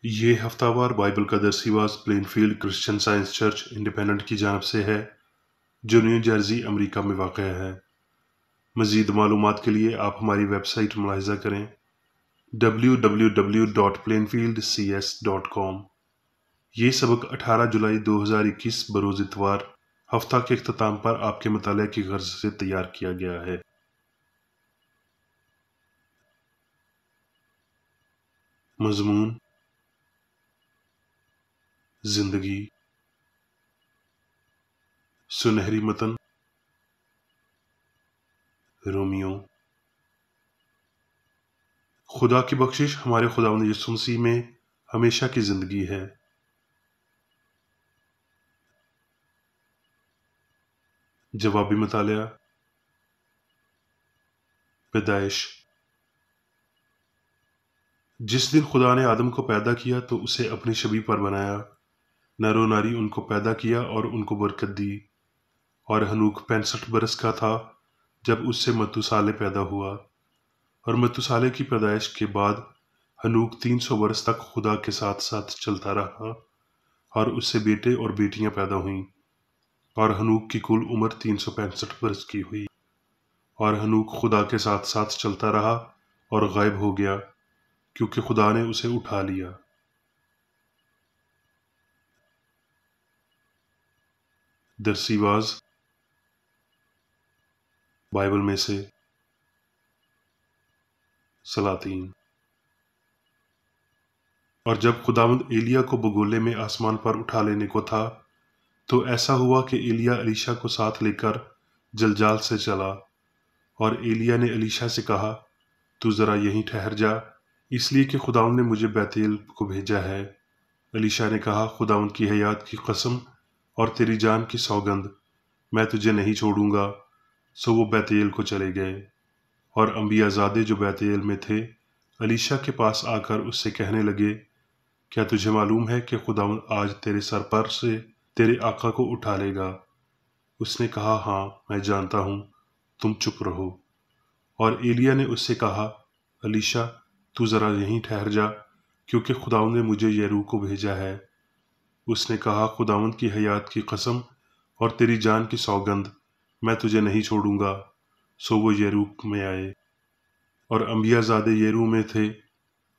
یہ ہفتہ وار بائبل کا درسی واز Plainfield Christian Science Church Independent کی جانب سے ہے جو نیو جرسی امریکہ میں واقع ہے۔ مزید معلومات کے لیے آپ ہماری ویب سائٹ ملاحظہ کریں www.plainfieldcs.com۔ یہ سبق 18 جولائی 2021 بروز اتوار ہفتہ کے اختتام پر آپ کے مطالعہ کی غرض سے تیار کیا گیا ہے۔ مضمون: زندگی۔ سنہری متن: رومیو۔ خدا کی بخشش ہمارے خداوند یسوع مسیح میں ہمیشہ کی زندگی ہے۔ جوابی مطالعہ۔ پیدائش۔ جس دن خدا نے آدم کو پیدا کیا تو اسے اپنی شبیہ پر بنایا، نر و ناری ان کو پیدا کیا اور ان کو برکت دی۔ اور ہنوک 65 برس کا تھا جب اس سے متوسالے پیدا ہوا، اور متوسالے کی پیدائش کے بعد ہنوک 300 برس تک خدا کے ساتھ ساتھ چلتا رہا، اور اس سے بیٹے اور بیٹیاں پیدا ہوئیں، اور ہنوک کی کل عمر 365 برس کی ہوئی۔ اور ہنوک خدا کے ساتھ ساتھ چلتا رہا اور غائب ہو گیا کیونکہ خدا نے اسے اٹھا لیا۔ درسی واز بائبل میں سے سلاطین۔ اور جب خداوند ایلیا کو بگولے میں آسمان پر اٹھا لینے کو تھا تو ایسا ہوا کہ ایلیا الیشا کو ساتھ لے کر جلجال سے چلا، اور ایلیا نے الیشا سے کہا تو ذرا یہیں ٹھہر جا، اس لیے کہ خداوند نے مجھے بیتیل کو بھیجا ہے۔ الیشا نے کہا خداوند کی حیات کی قسم اور تیری جان کی سوگند، میں تجھے نہیں چھوڑوں گا۔ سو وہ بیتیل کو چلے گئے، اور انبیاء زادے جو بیتیل میں تھے الیشا کے پاس آ کر اس سے کہنے لگے کیا تجھے معلوم ہے کہ خداوند آج تیرے سر پر سے تیرے آقا کو اٹھا لے گا؟ اس نے کہا ہاں میں جانتا ہوں، تم چپ رہو۔ اور ایلیا نے اس سے کہا الیشا تو ذرا یہیں ٹھہر جا کیونکہ خداوند نے مجھے یریحو کو بھیجا ہے۔ اس نے کہا خداوند کی حیات کی قسم اور تیری جان کی سوگند، میں تجھے نہیں چھوڑوں گا۔ سو وہ یریحو میں آئے، اور انبیاء زادے یریحو میں تھے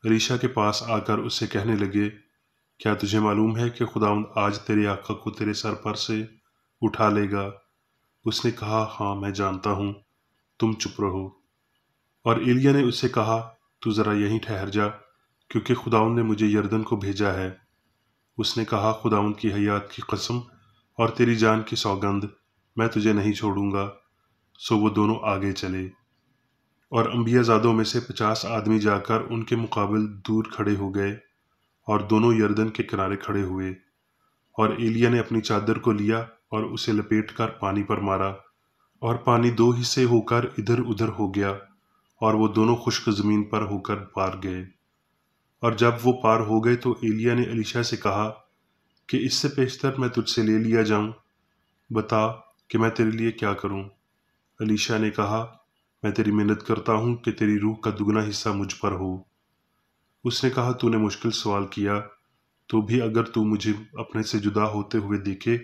الیشا کے پاس آ کر اس سے کہنے لگے کیا تجھے معلوم ہے کہ خداوند آج تیرے آقا کو تیرے سر پر سے اٹھا لے گا؟ اس نے کہا ہاں میں جانتا ہوں، تم چپ رہو۔ اور ایلیا نے اس سے کہا تو ذرا یہیں ٹھہر جا کیونکہ خداوند نے مجھے یردن کو بھیجا ہے۔ اس نے کہا خداوند کی حیات کی قسم اور تیری جان کی سوگند، میں تجھے نہیں چھوڑوں گا۔ سو وہ دونوں آگے چلے، اور انبیاء زادوں میں سے 50 آدمی جا کر ان کے مقابل دور کھڑے ہو گئے، اور دونوں یردن کے کنارے کھڑے ہوئے۔ اور ایلیا نے اپنی چادر کو لیا اور اسے لپیٹ کر پانی پر مارا، اور پانی 2 حصے ہو کر ادھر ادھر ہو گیا، اور وہ دونوں خشک زمین پر ہو کر پار گئے۔ اور جب وہ پار ہو گئے تو ایلیا نے الیشا سے کہا کہ اس سے پیشتر میں تجھ سے لے لیا جاؤں، بتا کہ میں تیرے لیے کیا کروں۔ الیشا نے کہا میں تیری منت کرتا ہوں کہ تیری روح کا دگنا حصہ مجھ پر ہو۔ اس نے کہا تو نے مشکل سوال کیا، تو بھی اگر تو مجھے اپنے سے جدا ہوتے ہوئے دیکھے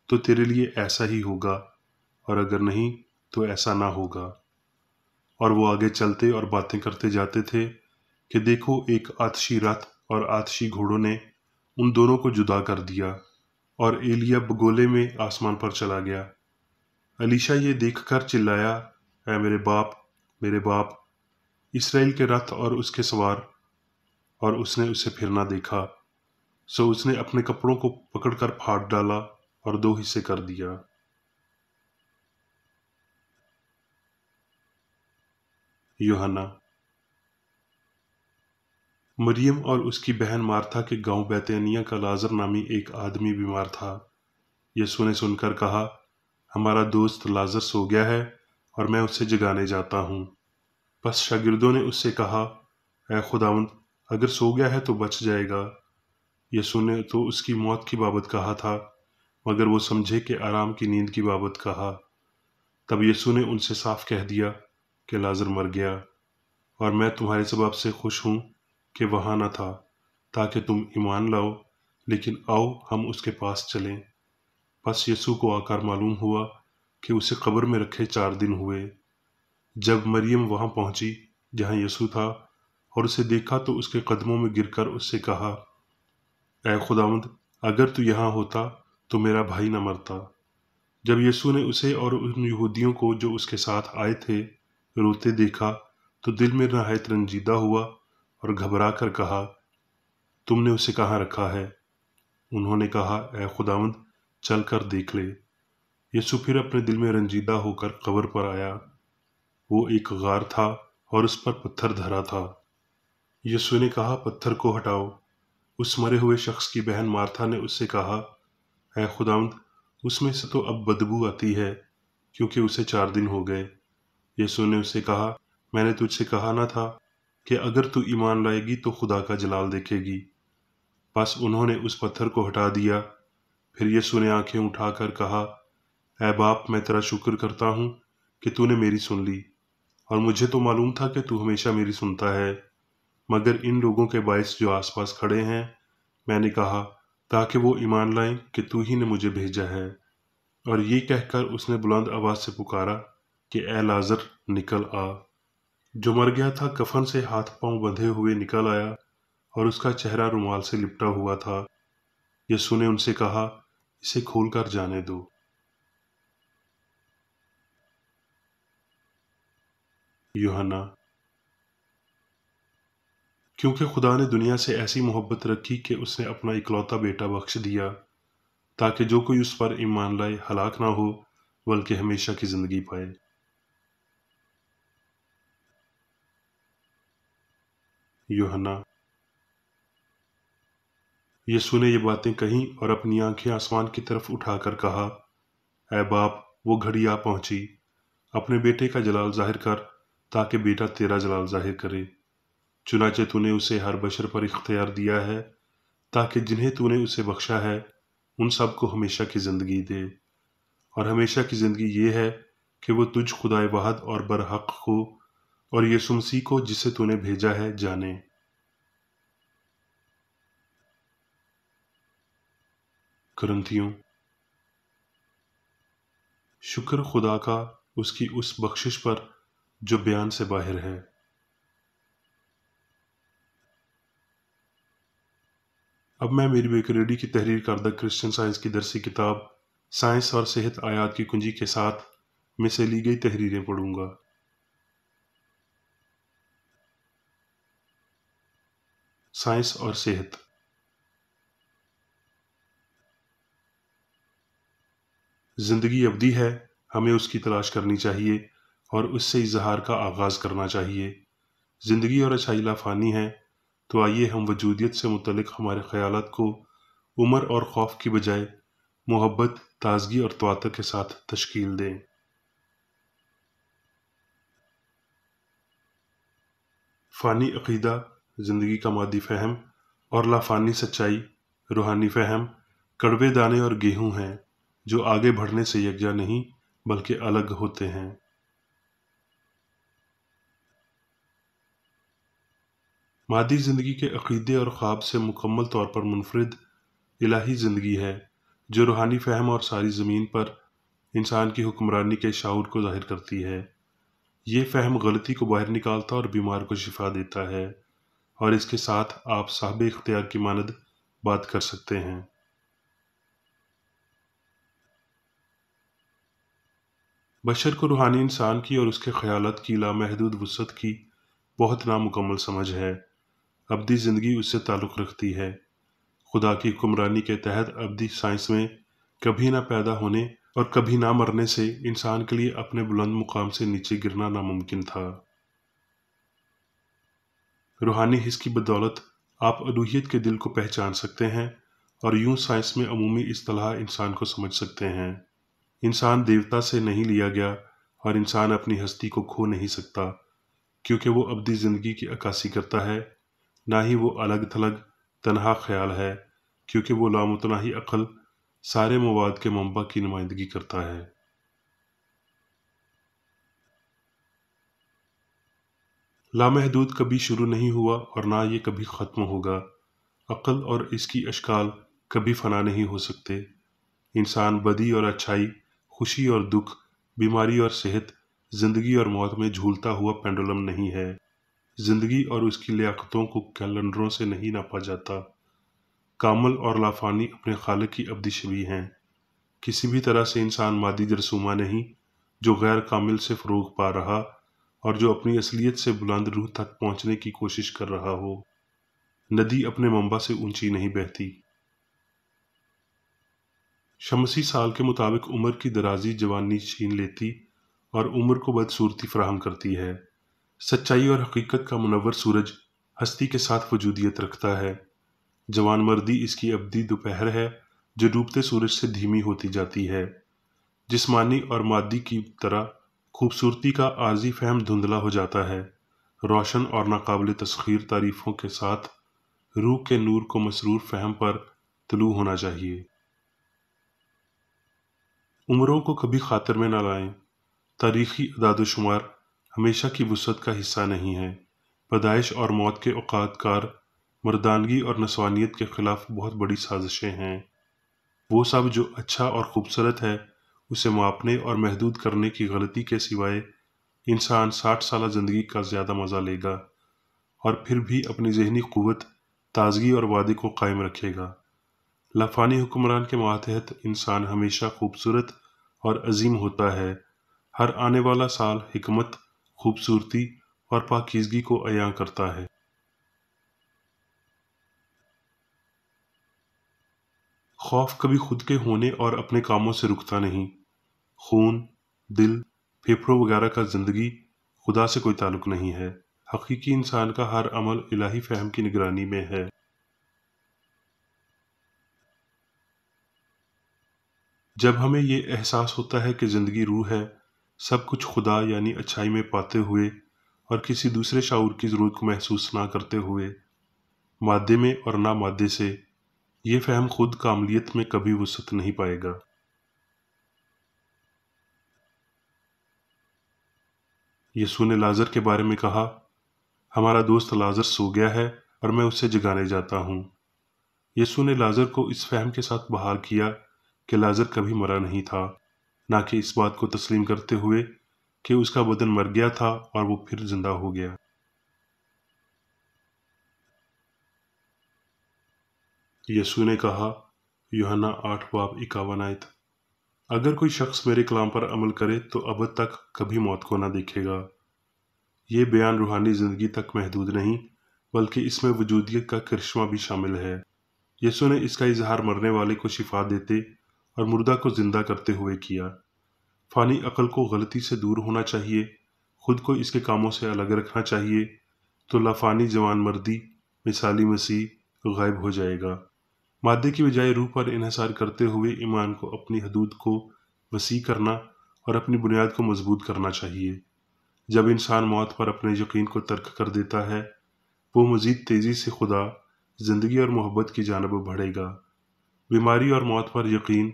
تو تیرے لیے ایسا ہی ہوگا، اور اگر نہیں تو ایسا نہ ہوگا۔ اور وہ آگے چلتے اور باتیں کرتے جاتے تھے کہ دیکھو ایک آتشی رتھ اور آتشی گھوڑوں نے ان دونوں کو جدا کر دیا، اور ایلیا بگولے میں آسمان پر چلا گیا۔ الیشا یہ دیکھ کر چلایا اے میرے باپ، میرے باپ، اسرائیل کے رتھ اور اس کے سوار، اور اس نے اسے پھر نہ دیکھا۔ سو اس نے اپنے کپڑوں کو پکڑ کر پھاڑ ڈالا اور 2 حصے کر دیا۔ یوحنا۔ مریم اور اس کی بہن مارتھا کے گاؤں بیتانیہ کا لازر نامی ایک آدمی بیمار تھا۔ یسوع نے سن کر کہا ہمارا دوست لازر سو گیا ہے اور میں اسے جگانے جاتا ہوں۔ پس شاگردوں نے اس سے کہا اے خداوند اگر سو گیا ہے تو بچ جائے گا۔ یسوع نے تو اس کی موت کی بابت کہا تھا، مگر وہ سمجھے کہ آرام کی نیند کی بابت کہا۔ تب یسوع نے ان سے صاف کہہ دیا کہ لازر مر گیا، اور میں تمہارے سبب سے خوش ہوں کہ وہاں نہ تھا تاکہ تم ایمان لاؤ، لیکن آؤ ہم اس کے پاس چلیں۔ پس یسوع کو آ کر معلوم ہوا کہ اسے قبر میں رکھے 4 دن ہوئے۔ جب مریم وہاں پہنچی جہاں یسوع تھا اور اسے دیکھا تو اس کے قدموں میں گر کر اس سے کہا، اے خداوند، اگر تو یہاں ہوتا تو میرا بھائی نہ مرتا۔ جب یسوع نے اسے اور ان یہودیوں کو جو اس کے ساتھ آئے تھے روتے دیکھا تو دل میں نہایت رنجیدہ ہوا اور گھبرا کر کہا، تم نے اسے کہاں رکھا ہے؟ انہوں نے کہا، اے خداوند، چل کر دیکھ لے۔ یسوع پھر اپنے دل میں رنجیدہ ہو کر قبر پر آیا۔ وہ ایک غار تھا اور اس پر پتھر دھرا تھا۔ یسوع نے کہا، پتھر کو ہٹاؤ۔ اس مرے ہوئے شخص کی بہن مارتھا نے اس سے کہا، اے خداوند، اس میں سے تو اب بدبو آتی ہے، کیونکہ اسے 4 دن ہو گئے۔ یسوع نے اس سے کہا، میں نے تجھ سے کہا نہ تھا کہ اگر تو ایمان لائے گی تو خدا کا جلال دیکھے گی۔ بس انہوں نے اس پتھر کو ہٹا دیا۔ پھر یسوع نے آنکھیں اٹھا کر کہا، اے باپ، میں تیرا شکر کرتا ہوں کہ تو نے میری سن لی، اور مجھے تو معلوم تھا کہ تو ہمیشہ میری سنتا ہے، مگر ان لوگوں کے باعث جو آس پاس کھڑے ہیں میں نے کہا، تاکہ وہ ایمان لائیں کہ تو ہی نے مجھے بھیجا ہے۔ اور یہ کہہ کر اس نے بلند آواز سے پکارا کہ اے لازر، نکل آ۔ جو مر گیا تھا کفن سے ہاتھ پاؤں بندھے ہوئے نکل آیا، اور اس کا چہرہ رومال سے لپٹا ہوا تھا۔ یسوع نے ان سے کہا، اسے کھول کر جانے دو۔ یوحنا۔ کیونکہ خدا نے دنیا سے ایسی محبت رکھی کہ اس نے اپنا اکلوتا بیٹا بخش دیا، تاکہ جو کوئی اس پر ایمان لائے ہلاک نہ ہو بلکہ ہمیشہ کی زندگی پائے۔ یوحنا۔ یسوع نے یہ باتیں کہیں اور اپنی آنکھیں آسمان کی طرف اٹھا کر کہا، اے باپ، وہ گھڑی آ پہنچی، اپنے بیٹے کا جلال ظاہر کر، تاکہ بیٹا تیرا جلال ظاہر کرے۔ چنانچہ تو نے اسے ہر بشر پر اختیار دیا ہے، تاکہ جنہیں تو نے اسے بخشا ہے ان سب کو ہمیشہ کی زندگی دے۔ اور ہمیشہ کی زندگی یہ ہے کہ وہ تجھ خدائے واحد اور برحق کو اور یسوع مسیح کو جسے تو نے بھیجا ہے جانے۔ کرنتھیوں۔ شکر خدا کا اس کی اس بخشش پر جو بیان سے باہر ہے۔ اب میں میری بیکریڈی کی تحریر کردہ کرسچن سائنس کی درسی کتاب سائنس اور صحت آیات کی کنجی کے ساتھ میں سے لی گئی تحریریں پڑھوں گا۔ سائنس اور صحت۔ زندگی ابدی ہے، ہمیں اس کی تلاش کرنی چاہیے اور اس سے اظہار کا آغاز کرنا چاہیے۔ زندگی اور اچھائی لافانی ہے، تو آئیے ہم وجودیت سے متعلق ہمارے خیالات کو عمر اور خوف کی بجائے محبت، تازگی اور تواتر کے ساتھ تشکیل دیں۔ فانی عقیدہ، زندگی کا مادی فہم، اور لافانی سچائی، روحانی فہم، کڑوے دانے اور گیہوں ہیں جو آگے بڑھنے سے یکجا نہیں بلکہ الگ ہوتے ہیں۔ مادی زندگی کے عقیدے اور خواب سے مکمل طور پر منفرد الہی زندگی ہے جو روحانی فہم اور ساری زمین پر انسان کی حکمرانی کے شعور کو ظاہر کرتی ہے۔ یہ فہم غلطی کو باہر نکالتا اور بیمار کو شفا دیتا ہے، اور اس کے ساتھ آپ صاحب اختیار کی مانند بات کر سکتے ہیں۔ بشر کو روحانی انسان کی اور اس کے خیالات کی لامحدود وسعت کی بہت نامکمل سمجھ ہے۔ ابدی زندگی اس سے تعلق رکھتی ہے۔ خدا کی حکمرانی کے تحت ابدی سائنس میں کبھی نہ پیدا ہونے اور کبھی نہ مرنے سے انسان کے لیے اپنے بلند مقام سے نیچے گرنا ناممکن تھا۔ روحانی حس کی بدولت آپ الوہیت کے دل کو پہچان سکتے ہیں اور یوں سائنس میں عمومی اصطلاح انسان کو سمجھ سکتے ہیں۔ انسان دیوتا سے نہیں لیا گیا اور انسان اپنی ہستی کو کھو نہیں سکتا، کیونکہ وہ ابدی زندگی کی عکاسی کرتا ہے، نہ ہی وہ الگ تھلگ تنہا خیال ہے، کیونکہ وہ لامتناہی عقل سارے مواد کے منبع کی نمائندگی کرتا ہے۔ لامحدود کبھی شروع نہیں ہوا اور نہ یہ کبھی ختم ہوگا۔ عقل اور اس کی اشکال کبھی فنا نہیں ہو سکتے۔ انسان بدی اور اچھائی، خوشی اور دکھ، بیماری اور صحت، زندگی اور موت میں جھولتا ہوا پینڈولم نہیں ہے۔ زندگی اور اس کی لیاقتوں کو کیلنڈروں سے نہیں ناپا جاتا۔ کامل اور لافانی اپنے خالق کی ابدی شبیہ ہیں۔ کسی بھی طرح سے انسان مادی جرثومہ نہیں جو غیر کامل سے فروغ پا رہا اور جو اپنی اصلیت سے بلند روح تک پہنچنے کی کوشش کر رہا ہو۔ ندی اپنے منبع سے اونچی نہیں بہتی۔ شمسی سال کے مطابق عمر کی درازی جوانی چھین لیتی اور عمر کو بدصورتی فراہم کرتی ہے۔ سچائی اور حقیقت کا منور سورج ہستی کے ساتھ وجودیت رکھتا ہے۔ جوان مردی اس کی ابدی دوپہر ہے جو ڈوبتے سورج سے دھیمی ہوتی جاتی ہے۔ جسمانی اور مادی کی طرح خوبصورتی کا عارضی فہم دھندلا ہو جاتا ہے۔ روشن اور ناقابل تسخیر تعریفوں کے ساتھ روح کے نور کو مسرور فہم پر طلوع ہونا چاہیے۔ عمروں کو کبھی خاطر میں نہ لائیں۔ تاریخی اعداد و شمار ہمیشہ کی وسعت کا حصہ نہیں ہے۔ پیدائش اور موت کے اوقات کار مردانگی اور نسوانیت کے خلاف بہت بڑی سازشیں ہیں۔ وہ سب جو اچھا اور خوبصورت ہے اسے ماپنے اور محدود کرنے کی غلطی کے سوائے انسان 60 سالہ زندگی کا زیادہ مزہ لے گا اور پھر بھی اپنی ذہنی قوت، تازگی اور وعدے کو قائم رکھے گا۔ لافانی حکمران کے ماتحت انسان ہمیشہ خوبصورت اور عظیم ہوتا ہے۔ ہر آنے والا سال حکمت، خوبصورتی اور پاکیزگی کو عیاں کرتا ہے۔ خوف کبھی خود کے ہونے اور اپنے کاموں سے رکتا نہیں۔ خون، دل، پھیپھڑوں وغیرہ کا زندگی خدا سے کوئی تعلق نہیں ہے۔ حقیقی انسان کا ہر عمل الہی فہم کی نگرانی میں ہے۔ جب ہمیں یہ احساس ہوتا ہے کہ زندگی روح ہے، سب کچھ خدا یعنی اچھائی میں پاتے ہوئے اور کسی دوسرے شعور کی ضرورت کو محسوس نہ کرتے ہوئے، مادے میں اور نہ مادے سے، یہ فہم خود کاملیت میں کبھی وسعت نہیں پائے گا۔ یسوع نے لازر کے بارے میں کہا، ہمارا دوست لازر سو گیا ہے اور میں اسے جگانے جاتا ہوں۔ یسوع نے لازر کو اس فہم کے ساتھ بحال کیا کہ لازر کبھی مرا نہیں تھا، نہ کہ اس بات کو تسلیم کرتے ہوئے کہ اس کا بدن مر گیا تھا اور وہ پھر زندہ ہو گیا۔ یسوع نے کہا، یوحنا 8:51 آیت، اگر کوئی شخص میرے کلام پر عمل کرے تو ابد تک کبھی موت کو نہ دیکھے گا۔ یہ بیان روحانی زندگی تک محدود نہیں بلکہ اس میں وجودیت کا کرشمہ بھی شامل ہے۔ یسوع نے اس کا اظہار مرنے والے کو شفا دیتے اور مردہ کو زندہ کرتے ہوئے کیا۔ فانی عقل کو غلطی سے دور ہونا چاہیے، خود کو اس کے کاموں سے الگ رکھنا چاہیے، تو لافانی جوان مردی، مثالی مسیح غائب ہو جائے گا۔ مادے کی بجائے روح پر انحصار کرتے ہوئے ایمان کو اپنی حدود کو وسیع کرنا اور اپنی بنیاد کو مضبوط کرنا چاہیے۔ جب انسان موت پر اپنے یقین کو ترک کر دیتا ہے، وہ مزید تیزی سے خدا، زندگی اور محبت کی جانب بڑھے گا۔ بیماری اور موت پر یقین،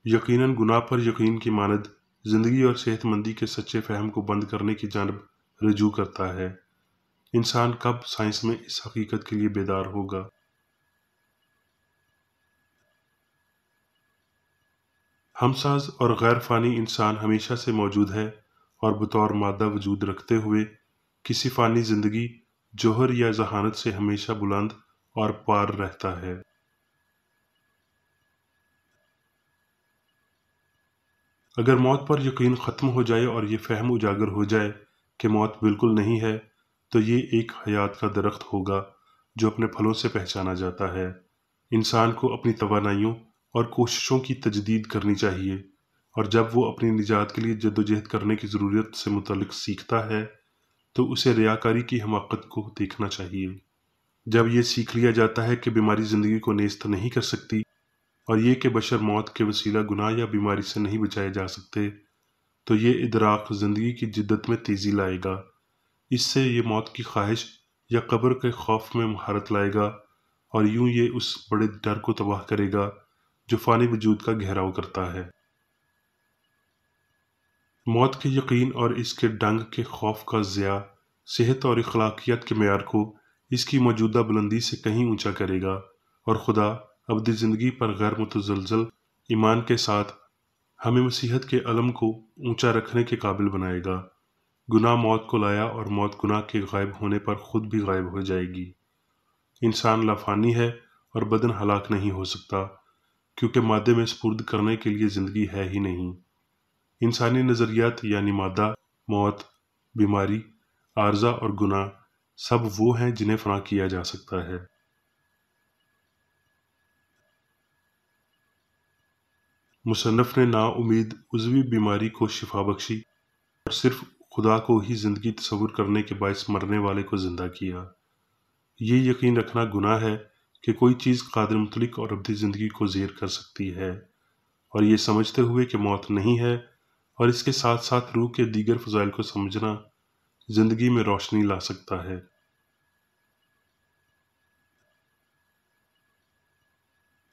یقیناً گناہ پر یقین کی مانند زندگی اور صحت مندی کے سچے فہم کو بند کرنے کی جانب رجوع کرتا ہے۔ انسان کب سائنس میں اس حقیقت کے لیے بیدار ہوگا؟ ہمساز اور غیر فانی انسان ہمیشہ سے موجود ہے اور بطور مادہ وجود رکھتے ہوئے کسی فانی زندگی، جوہر یا ذہانت سے ہمیشہ بلند اور پار رہتا ہے۔ اگر موت پر یقین ختم ہو جائے اور یہ فہم اجاگر ہو جائے کہ موت بالکل نہیں ہے، تو یہ ایک حیات کا درخت ہوگا جو اپنے پھلوں سے پہچانا جاتا ہے۔ انسان کو اپنی توانائیوں اور کوششوں کی تجدید کرنی چاہیے، اور جب وہ اپنی نجات کے لیے جدوجہد کرنے کی ضرورت سے متعلق سیکھتا ہے تو اسے ریاکاری کی حماقت کو دیکھنا چاہیے۔ جب یہ سیکھ لیا جاتا ہے کہ بیماری زندگی کو نیست نہیں کر سکتی اور یہ کہ بشر موت کے وسیلہ گناہ یا بیماری سے نہیں بچائے جا سکتے، تو یہ ادراک زندگی کی جدت میں تیزی لائے گا۔ اس سے یہ موت کی خواہش یا قبر کے خوف میں مہارت لائے گا، اور یوں یہ اس بڑے ڈر کو تباہ کرے گا جو فانی وجود کا گھیراؤ کرتا ہے۔ موت کے یقین اور اس کے ڈنگ کے خوف کا ضیاع صحت اور اخلاقیات کے معیار کو اس کی موجودہ بلندی سے کہیں اونچا کرے گا، اور خدا ابدی زندگی پر غیر متزلزل ایمان کے ساتھ ہمیں مسیحت کے علم کو اونچا رکھنے کے قابل بنائے گا۔ گناہ موت کو لایا اور موت گناہ کے غائب ہونے پر خود بھی غائب ہو جائے گی۔ انسان لافانی ہے اور بدن ہلاک نہیں ہو سکتا، کیونکہ مادے میں سپرد کرنے کے لیے زندگی ہے ہی نہیں۔ انسانی نظریات یعنی مادہ، موت، بیماری، عارضہ اور گناہ سب وہ ہیں جنہیں فنا کیا جا سکتا ہے۔ مصنف نے نا امید عضوی بیماری کو شفا بخشی اور صرف خدا کو ہی زندگی تصور کرنے کے باعث مرنے والے کو زندہ کیا۔ یہ یقین رکھنا گناہ ہے کہ کوئی چیز قادر مطلق اور ابدی زندگی کو زیر کر سکتی ہے، اور یہ سمجھتے ہوئے کہ موت نہیں ہے اور اس کے ساتھ ساتھ روح کے دیگر فضائل کو سمجھنا زندگی میں روشنی لا سکتا ہے۔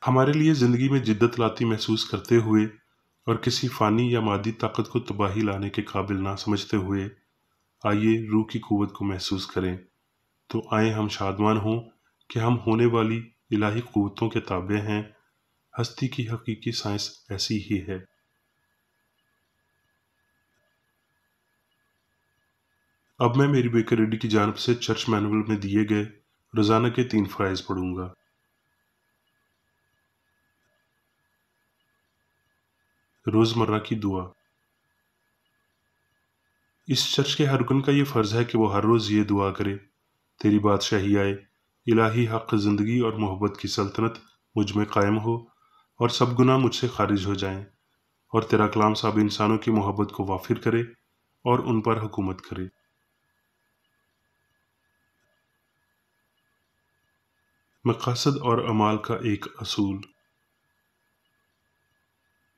ہمارے لیے زندگی میں جدت لاتی محسوس کرتے ہوئے اور کسی فانی یا مادی طاقت کو تباہی لانے کے قابل نہ سمجھتے ہوئے آئیے روح کی قوت کو محسوس کریں، تو آئیں ہم شادمان ہوں کہ ہم ہونے والی الہی قوتوں کے تابع ہیں۔ ہستی کی حقیقی سائنس ایسی ہی ہے۔ اب میں میری بیکر ریڈی کی جانب سے چرچ مینول میں دیے گئے روزانہ کے 3 فرائض پڑھوں گا۔ روزمرہ کی دعا۔ اس چرچ کے ہر رکن کا یہ فرض ہے کہ وہ ہر روز یہ دعا کرے: تیری بادشاہی آئے، الہی حق زندگی اور محبت کی سلطنت مجھ میں قائم ہو، اور سب گناہ مجھ سے خارج ہو جائیں، اور تیرا کلام سب انسانوں کی محبت کو وافر کرے اور ان پر حکومت کرے۔ مقاصد اور اعمال کا ایک اصول۔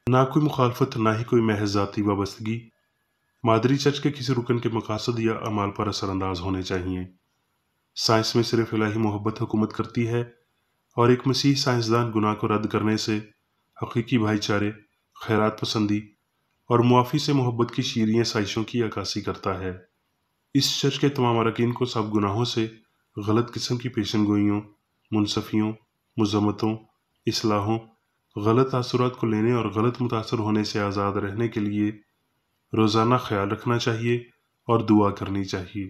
نہ کوئی مخالفت، نہ ہی کوئی محض ذاتی وابستگی مادری چرچ کے کسی رکن کے مقاصد یا اعمال پر اثر انداز ہونے چاہیے۔ سائنس میں صرف الہی محبت حکومت کرتی ہے، اور ایک مسیحی سائنسدان گناہ کو رد کرنے سے حقیقی بھائی چارے، خیرات پسندی اور معافی سے محبت کی شیریں سائشوں کی عکاسی کرتا ہے۔ اس چرچ کے تمام اراکین کو سب گناہوں سے، غلط قسم کی پیشن گوئیوں، منصفیوں، مذمتوں، اصلاحوں، غلط تاثرات کو لینے اور غلط متاثر ہونے سے آزاد رہنے کے لیے روزانہ خیال رکھنا چاہیے اور دعا کرنی چاہیے۔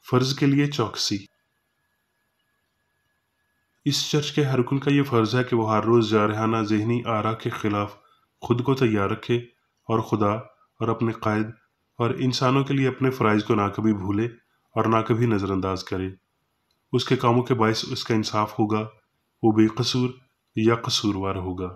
فرض کے لیے چوکسی۔ اس چرچ کے ہر رکن کا یہ فرض ہے کہ وہ ہر روز جارحانہ ذہنی آرا کے خلاف خود کو تیار رکھے اور خدا اور اپنے قائد اور انسانوں کے لیے اپنے فرائض کو نہ کبھی بھولے اور نہ کبھی نظر انداز کرے۔ اس کے کاموں کے باعث اس کا انصاف ہوگا، وہ بے قصور یا قصوروار ہوگا۔